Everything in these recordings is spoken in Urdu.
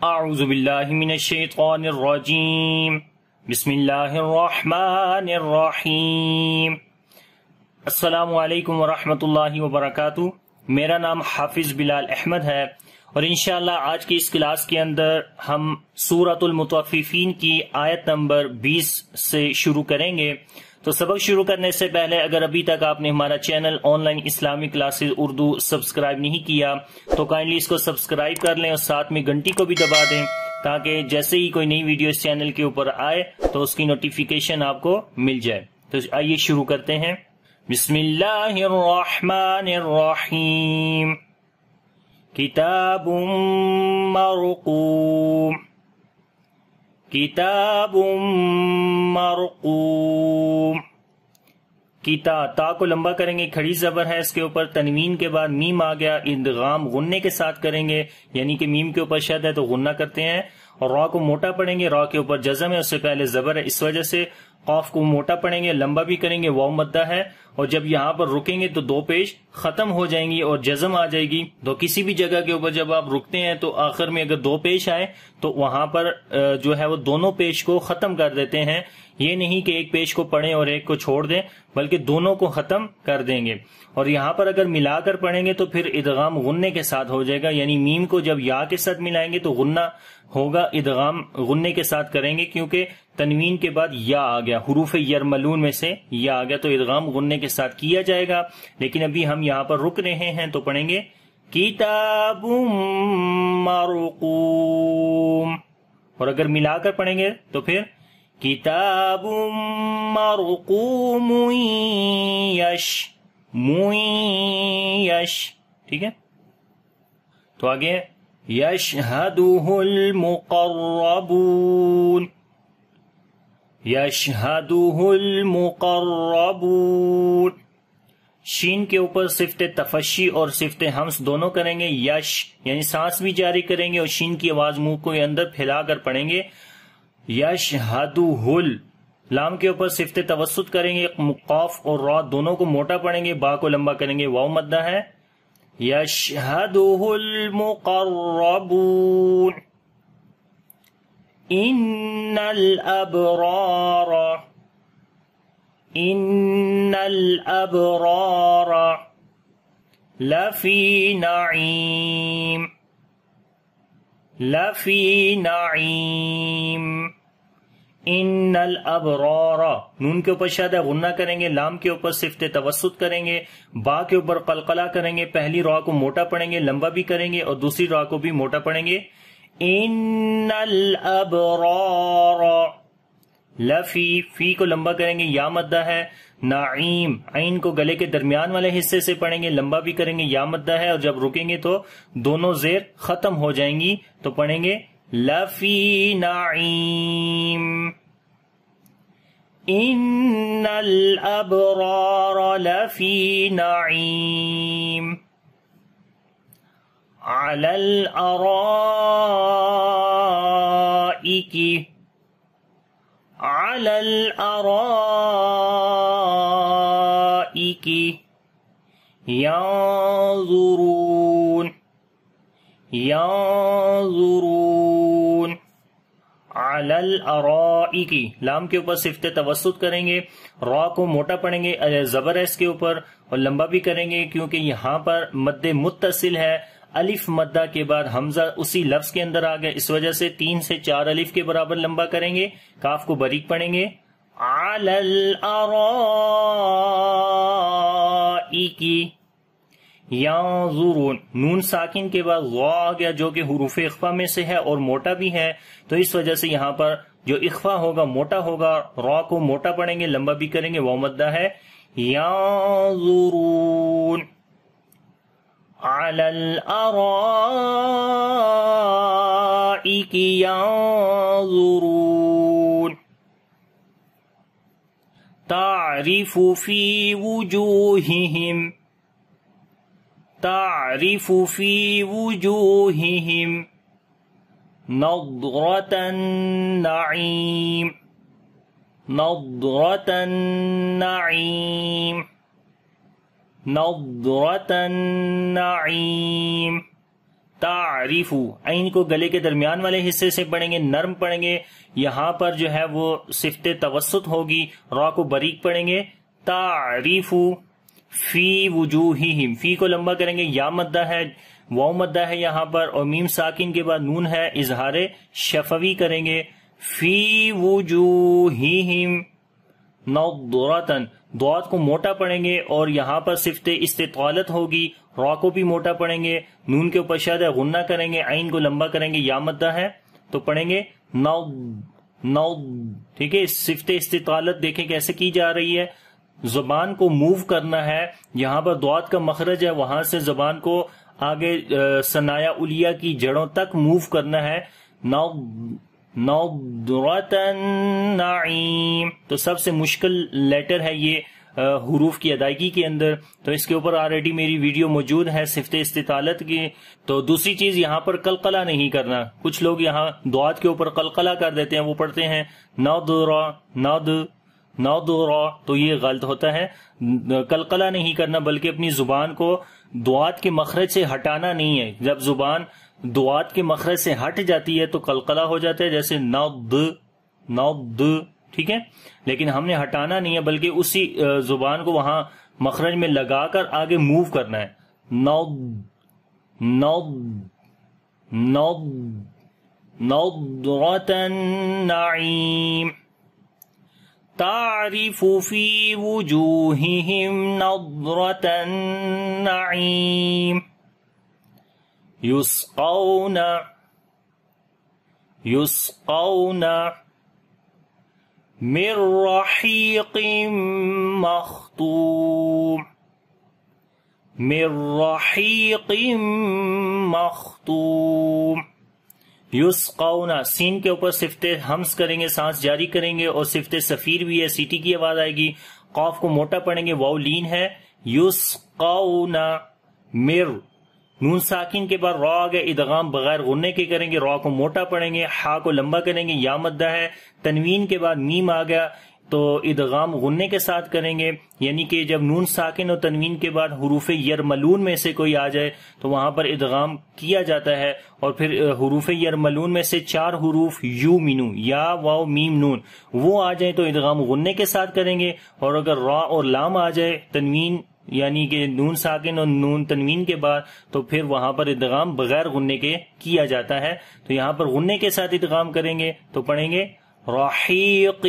اعوذ باللہ من الشیطان الرجیم بسم اللہ الرحمن الرحیم۔ السلام علیکم ورحمۃ اللہ وبرکاتہ۔ میرا نام حافظ بلال احمد ہے اور انشاءاللہ آج کی اس کلاس کے اندر ہم سورۃ المطففین کی آیت نمبر 20 سے شروع کریں گے۔ تو سبق شروع کرنے سے پہلے اگر ابھی تک آپ نے ہمارا چینل آن لائن اسلامی کلاسز اردو سبسکرائب نہیں کیا تو کائنڈلی اس کو سبسکرائب کر لیں اور ساتھ میں گھنٹی کو بھی دبا دیں تاکہ جیسے ہی کوئی نئی ویڈیو اس چینل کے اوپر آئے تو اس کی نوٹیفیکیشن آپ کو مل جائے۔ تو آئیے شروع کرتے ہیں۔ بسم اللہ الرحمن الرحیم۔ کتاب مرقوم، کتاب مرقوم۔ تا کو لمبا کریں گے، کھڑی زبر ہے اس کے اوپر، تنوین کے بعد میم آ گیا، ادغام غنے کے ساتھ کریں گے، یعنی کہ میم کے اوپر شد ہے تو غنہ کرتے ہیں، اور را کو موٹا پڑھیں گے، را کے اوپر جزم ہے اس سے پہلے زبر ہے اس وجہ سے قاف کو موٹا پڑھیں گے، لمبا بھی کریں گے، واو مدہ ہے، اور جب یہاں پر رکیں گے تو دو پیش ختم ہو جائیں گی اور جزم آ جائے گی۔ تو کسی بھی جگہ کے اوپر جب آپ رکتے ہیں تو آخر میں اگر دو پیش آئے تو وہاں پر جو ہے وہ دونوں پیش کو ختم کر دیتے ہیں، یہ نہیں کہ ایک پیش کو پڑھیں اور ایک کو چھوڑ دیں بلکہ دونوں کو ختم کر دیں گے۔ اور یہاں پر اگر ملا کر پڑھیں گے تو پھر ادغام غنے کے ساتھ ہو جائے گا، یعنی میم کو جب یا کے ساتھ ملائیں گے تو غنہ ہوگا، ادغام غنے کے ساتھ کریں گے کیونکہ تنوین کے بعد یا آ گیا، حروف یرملون میں سے یا آ گیا تو ادغام غنے کے ساتھ کیا جائے گا۔ لیکن ابھی ہم یہاں پر رک رہے ہیں تو پڑھیں گے کتاب مرقوم، اور اگر ملا کر پڑھیں گے تو پھر کتاب مرقوم یش، ٹھیک ہے۔ تو آگے یشہدہ المقربون، یشہدہ المقربون۔ شین کے اوپر صفت تفشی اور صفت حمس دونوں کریں گے، یش یعنی سانس بھی جاری کریں گے اور شین کی آواز منہ کو اندر پھیلا کر پڑھیں گے، یشہدہ۔ لام کے اوپر صفت توسط کریں گے، قاف اور را دونوں کو موٹا پڑھیں گے، با کو لمبا کریں گے، واو مدہ ہے، یشہدہ المقربون۔ ان الابرار، ان الابرار لفی نعیم، لفی نعیم۔ ان الابرار، نون کے اوپر شد ہے غنہ کریں گے، لام کے اوپر صفت توسط کریں گے، با کے اوپر قلقلہ کریں گے، پہلی را کو موٹا پڑھیں گے، لمبا بھی کریں گے اور دوسری را کو بھی موٹا پڑھیں گے، ان الابرار لفی، فی کو لمبا کریں گے، یا مدہ ہے، نعیم، عین کو گلے کے درمیان والے حصے سے پڑھیں گے، لمبا بھی کریں گے، یا مدہ ہے، اور جب رکیں گے تو دونوں زیر ختم ہو جائیں گی تو پڑھیں گے لفی نعیم، ان الابرار لفی نعیم، علی الارائک، علی الارائک ینظرون، ینظرون، علی الارائک، لام کے اوپر صفت توسط کریں گے، را کو موٹا پڑھیں گے، زبر ہے اس کے اوپر اور لمبا بھی کریں گے کیونکہ یہاں پر مد متصل ہے، الف مدہ کے بعد حمزہ اسی لفظ کے اندر آ گیا، اس وجہ سے 3 سے 4 الف کے برابر لمبا کریں گے، کاف کو باریک پڑھیں گے، علی الارائک ینظرون، نون ساکن کے بعد غا آ گیا جو کہ حروف اخفا میں سے ہے اور موٹا بھی ہے، تو اس وجہ سے یہاں پر جو اخفا ہوگا موٹا ہوگا، را کو موٹا پڑھیں گے، لمبا بھی کریں گے، واو مدہ ہے، ینظرون، علی الارائک ینظرون، تعرف فی وجوہہم، تعرف فی وجوہہم نضرۃ النعیم، نضرۃ النعیم، نضرۃ النعیم۔ تعریفو، عین کو گلے کے درمیان والے حصے سے پڑھیں گے، نرم پڑھیں گے، یہاں پر جو ہے وہ صفت توسط ہوگی، را کو باریک پڑھیں گے، تعریفو فی وجوہہم، فی کو لمبا کریں گے، یا مدہ ہے، واو مدہ ہے یہاں پر، اور میم ساکن کے بعد نون ہے، اظہار شفوی کریں گے، فی وجوہہم نضرتن، ضاد کو موٹا پڑھیں گے اور یہاں پر صفت استطالت ہوگی، را کو بھی موٹا پڑھیں گے، نون کے اوپر شد ہے، غنہ کریں گے، عین کو لمبا کریں گے، یا مدہ ہے تو پڑھیں گے نض، ٹھیک ہے۔ صفت استطالت دیکھیں کیسے کی جا رہی ہے، زبان کو موو کرنا ہے، یہاں پر ضاد کا مخرج ہے، وہاں سے زبان کو آگے ثنایا علیہ کی جڑوں تک موو کرنا ہے، نضرتن نعیم، تو سب سے مشکل لیٹر ہے یہ حروف کی ادائیگی کے اندر، تو اس کے اوپر آلریڈی میری ویڈیو موجود ہے صفت استطالت کی۔ تو دوسری چیز یہاں پر قلقلہ نہیں کرنا، کچھ لوگ یہاں ضاد کے اوپر قلقلہ کر دیتے ہیں، وہ پڑھتے ہیں نضرا، تو یہ غلط ہوتا ہے، قلقلہ نہیں کرنا بلکہ اپنی زبان کو ضاد کے مخرج سے ہٹانا نہیں ہے، جب زبان ضاد کے مخرج سے ہٹ جاتی ہے تو قلقلہ ہو جاتا ہے، جیسے نض، ٹھیک ہے، لیکن ہم نے ہٹانا نہیں ہے بلکہ اسی زبان کو وہاں مخرج میں لگا کر آگے موو کرنا ہے، نضرتن نعیم، تعرف فی وجوہہم نضرتن نعیم، یسقون من رحیق مختوم، یسقون، سین کے اوپر صفت ہمس کریں گے، سانس جاری کریں گے، اور صفت صفیر بھی ہے، سیٹی کی آواز آئے گی، قاف کو موٹا پڑھیں گے، واو لین ہے، یسقون، نون ساکن کے بعد را آگے، ادغام بغیر غننے کے کریں گے، را کو موٹا پڑھیں گے، ہا کو لمبا کریں گے، یا مدہ ہے، تنوین کے بعد میم آ گیا تو ادغام غننے کے ساتھ کریں گے، یعنی کہ جب نون ساکن اور تنوین کے بعد حروف یرملون میں سے کوئی آ جائے تو وہاں پر ادغام کیا جاتا ہے، اور پھر حروف یرملون میں سے 4 حروف یومنو، یا واو میم نون، وہ آ جائیں تو ادغام غننے کے ساتھ کریں گے، اور اگر را اور لام آ جائے تنوین یعنی کہ نون ساکن اور نون تنوین کے بعد تو پھر وہاں پر ادغام بغیر غننے کے کیا جاتا ہے، تو یہاں پر غننے کے ساتھ ادغام کریں گے تو پڑھیں گے رحیق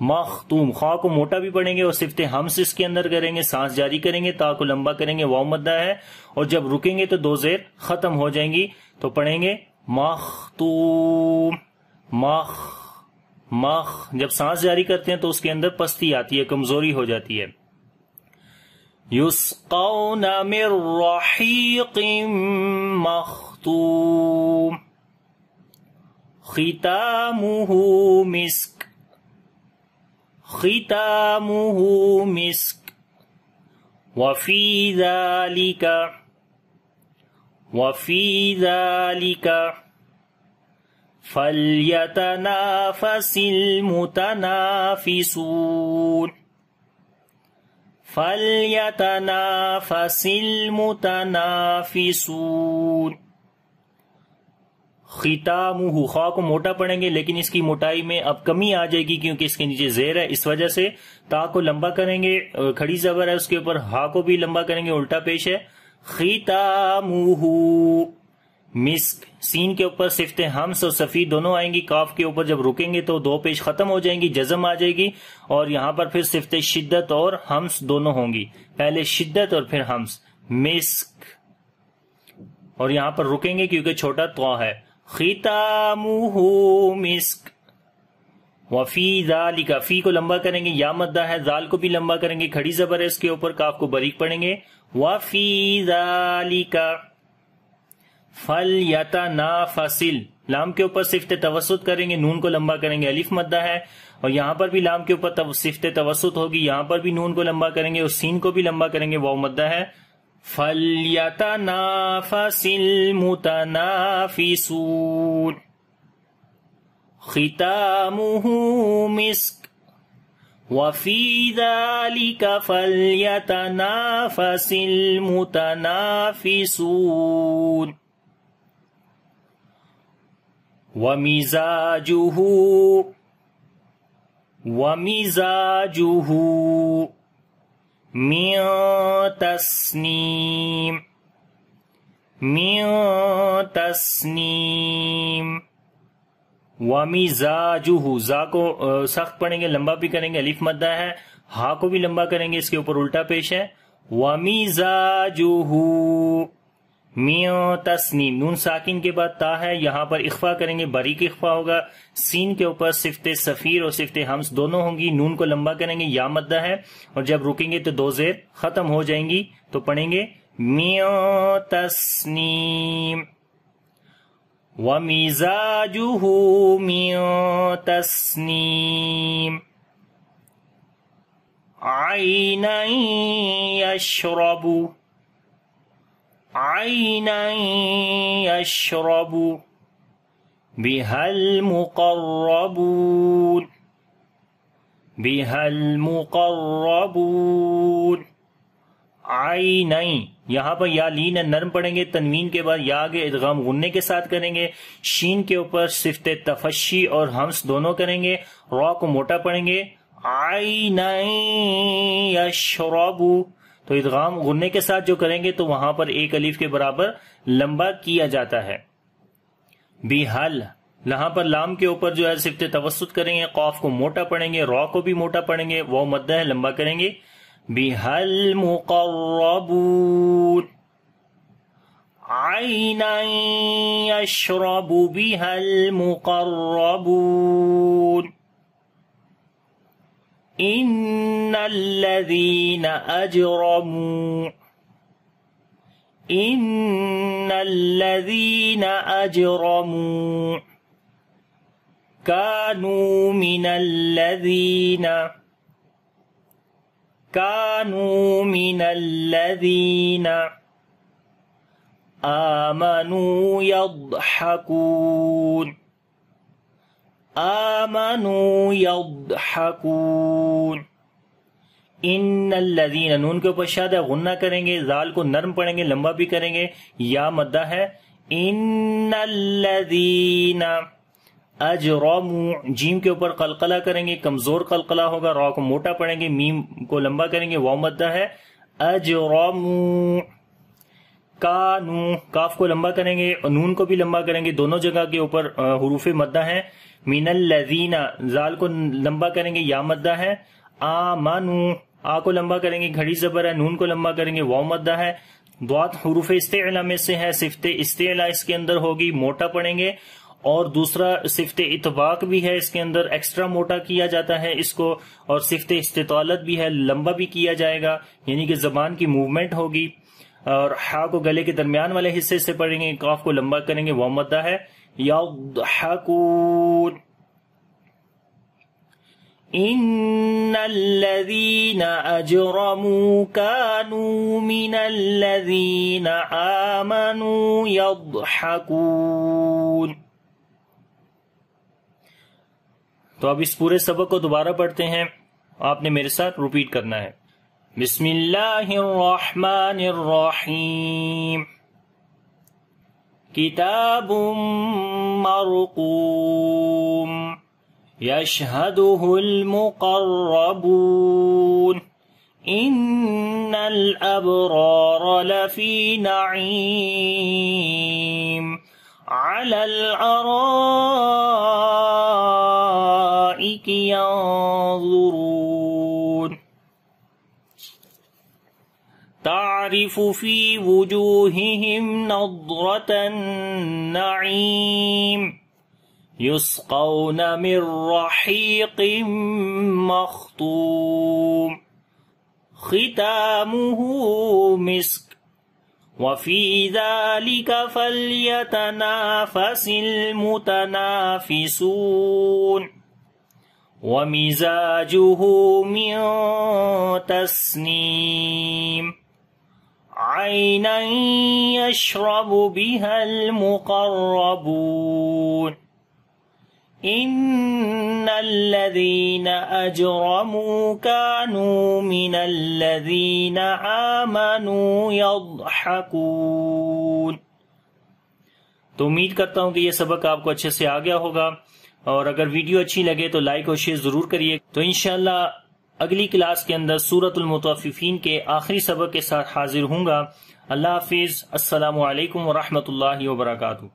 مختوم، خا کو موٹا بھی پڑھیں گے اور صفت ہمس اس کے اندر کریں گے، سانس جاری کریں گے، تا کو لمبا کریں گے، واو مدہ ہے، اور جب رکیں گے تو 2 زیر ختم ہو جائیں گی تو پڑھیں گے مختوم، جب سانس جاری کرتے ہیں تو اس کے اندر پستی آتی ہے، کمزوری ہو جاتی ہے، یسقون من رحیق مختوم ختامہ مسک وفی ذالک فلیتنافس المتنافسون، ختامہ، خا کو موٹا پڑھیں گے لیکن اس کی موٹائی میں اب کمی آ جائے گی کیونکہ اس کے نیچے زیر ہے، اس وجہ سے تا کو لمبا کریں گے، کھڑی زبر ہے اس کے اوپر، ہا کو بھی لمبا کریں گے، الٹا پیش ہے، ختامہ مسک، سین کے اوپر صفت ہمس اور صفی دونوں آئیں گی، کاف کے اوپر جب رکیں گے تو 2 پیش ختم ہو جائیں گی، جزم آ جائے گی، اور یہاں پر پھر صفت شدت اور ہمس دونوں ہوں گی، پہلے شدت اور پھر ہمس، مسک، اور یہاں پر رکیں گے کیونکہ چھوٹا طا ہے، ختامہ مسک وفی ذالک، فی کو لمبا کریں گے، یا مدہ ہے، ذال کو بھی لمبا کریں گے، کھڑی زبر ہے اس کے اوپر، کاف کو باریک پڑھیں گے، وفی ذالک فلیتنافسل، لام کے اوپر صفت توسط کریں گے، نون کو لمبا کریں گے، الف مدہ ہے، اور یہاں پر بھی لام کے اوپر صفت توسط ہوگی، یہاں پر بھی نون کو لمبا کریں گے اور سین کو بھی لمبا کریں گے، واو مدہ ہے، فلیتنافس المتنافسون ختامہ مسک وَفِي ذَلِكَ فَلْيَتَنَافَسِ الْمُتَنَافِسُونَ وَمِزَاجُهُ مِن تَسْنِيمٍ وَمِزَاجُهُ زا کو سخت پڑھیں گے، لمبا بھی کریں گے، الف مدہ ہے، ہا کو بھی لمبا کریں گے، اس کے اوپر الٹا پیش ہے، وَمِزَاجُهُ من تسنیم، نون ساکن کے بعد تا ہے، یہاں پر اخفا کریں گے، باریک اخفا ہوگا، سین کے اوپر صفت صفیر اور صفت ہمس دونوں ہوں گی، نون کو لمبا کریں گے، یا مدہ ہے، اور جب رکیں گے تو دو زیر ختم ہو جائیں گی، تو پڑھیں گے من تسنیم وَمِزَاجُهُ مِن تَسْنِيمٍ عَيْنًا يَشْرَبُ بِهَا الْمُقَرَّبُونَ عَيْنًا، یہاں پر یا لین نرم پڑھیں گے، تنوین کے بعد یا آگے ادغام غنے کے ساتھ کریں گے، شین کے اوپر صفت تفشی اور ہمس دونوں کریں گے، را کو موٹا پڑھیں گے، عَيْنًا يَشْرَبُ، تو ادغام غنے کے ساتھ جو کریں گے تو وہاں پر ایک الف کے برابر لمبا کیا جاتا ہے۔ بِحَل، یہاں پر لام کے اوپر جو ہے صفت توسط کریں گے، قاف کو موٹا پڑھیں گے، را کو بھی موٹا پڑھیں گے، وہ مدہ ہے، لمبا کریں گے، بِهَا الْمُقَرَّبُونَ عَيْنًا يَشْرَبُ بِهَا الْمُقَرَّبُونَ إِنَّ الَّذِينَ أَجْرَمُوا كَانُوا مِنَ الَّذِينَ آمَنُوا يَضْحَكُونَ ان الذین، نون کے اوپر شاد ہے، غنہ کریں گے، ذال کو نرم پڑھیں گے، لمبا بھی کریں گے، یا مدہ ہے، ان الذین اجرموا، جیم کے اوپر قلقلہ کریں گے، کمزور قلقلہ ہوگا، را کو موٹا پڑھیں گے، میم کو لمبا کریں گے، واو مدہ ہے، اجرموا کانو، کاف کو لمبا کریں گے اور نون کو بھی لمبا کریں گے، دونوں جگہ کے اوپر حروف مدہ ہیں، من الذین، ذال کو لمبا کریں گے، یا مدہ ہے، آمنو، آ کو لمبا کریں گے، گھڑی زبر ہے، نون کو لمبا کریں گے، واو مدہ ہے، ضاد حروف استعلا میں سے ہے، صفت استعلا اس کے اندر ہوگی، موٹا پڑھیں گے، اور دوسرا صفت اطباق بھی ہے، اس کے اندر ایکسٹرا موٹا کیا جاتا ہے اس کو، اور صفت استطالت بھی ہے، لمبا بھی کیا جائے گا، یعنی کہ زبان کی موومنٹ ہوگی، اور ہا کو گلے کے درمیان والے حصے سے پڑھیں گے، کاف کو لمبا کریں گے، واو مدہ ہے، یضحکون ان الذین اجرموا كانوا من الذین آمنوا یضحکون۔ تو اب اس پورے سبق کو دوبارہ پڑھتے ہیں، آپ نے میرے ساتھ ریپیٹ کرنا ہے۔ بسم اللہ الرحمن الرحیم، کتاب مرقوم یشہدہ المقربون ان الابرار لفی نعیم علی الارائک ینظرون تعرف فی وجوہہم نضرة النعیم یسقون من رحیق مختوم ختامہ مسک وفی ذلک فلیتنافس المتنافسون ومزاجہ من تسنیم عینا یشرب بها المقربون ان الذین اجرموا کانوا من الذین آمنوا یضحکون۔ تو امید کرتا ہوں کہ یہ سبق آپ کو اچھے سے آ گیا ہوگا، اور اگر ویڈیو اچھی لگے تو لائک اور شیئر ضرور کریے۔ تو انشاءاللہ اگلی کلاس کے اندر سورۃ المطففین کے آخری سبق کے ساتھ حاضر ہوں گا۔ اللہ حافظ، السلام علیکم ورحمۃ اللہ وبرکاتہ۔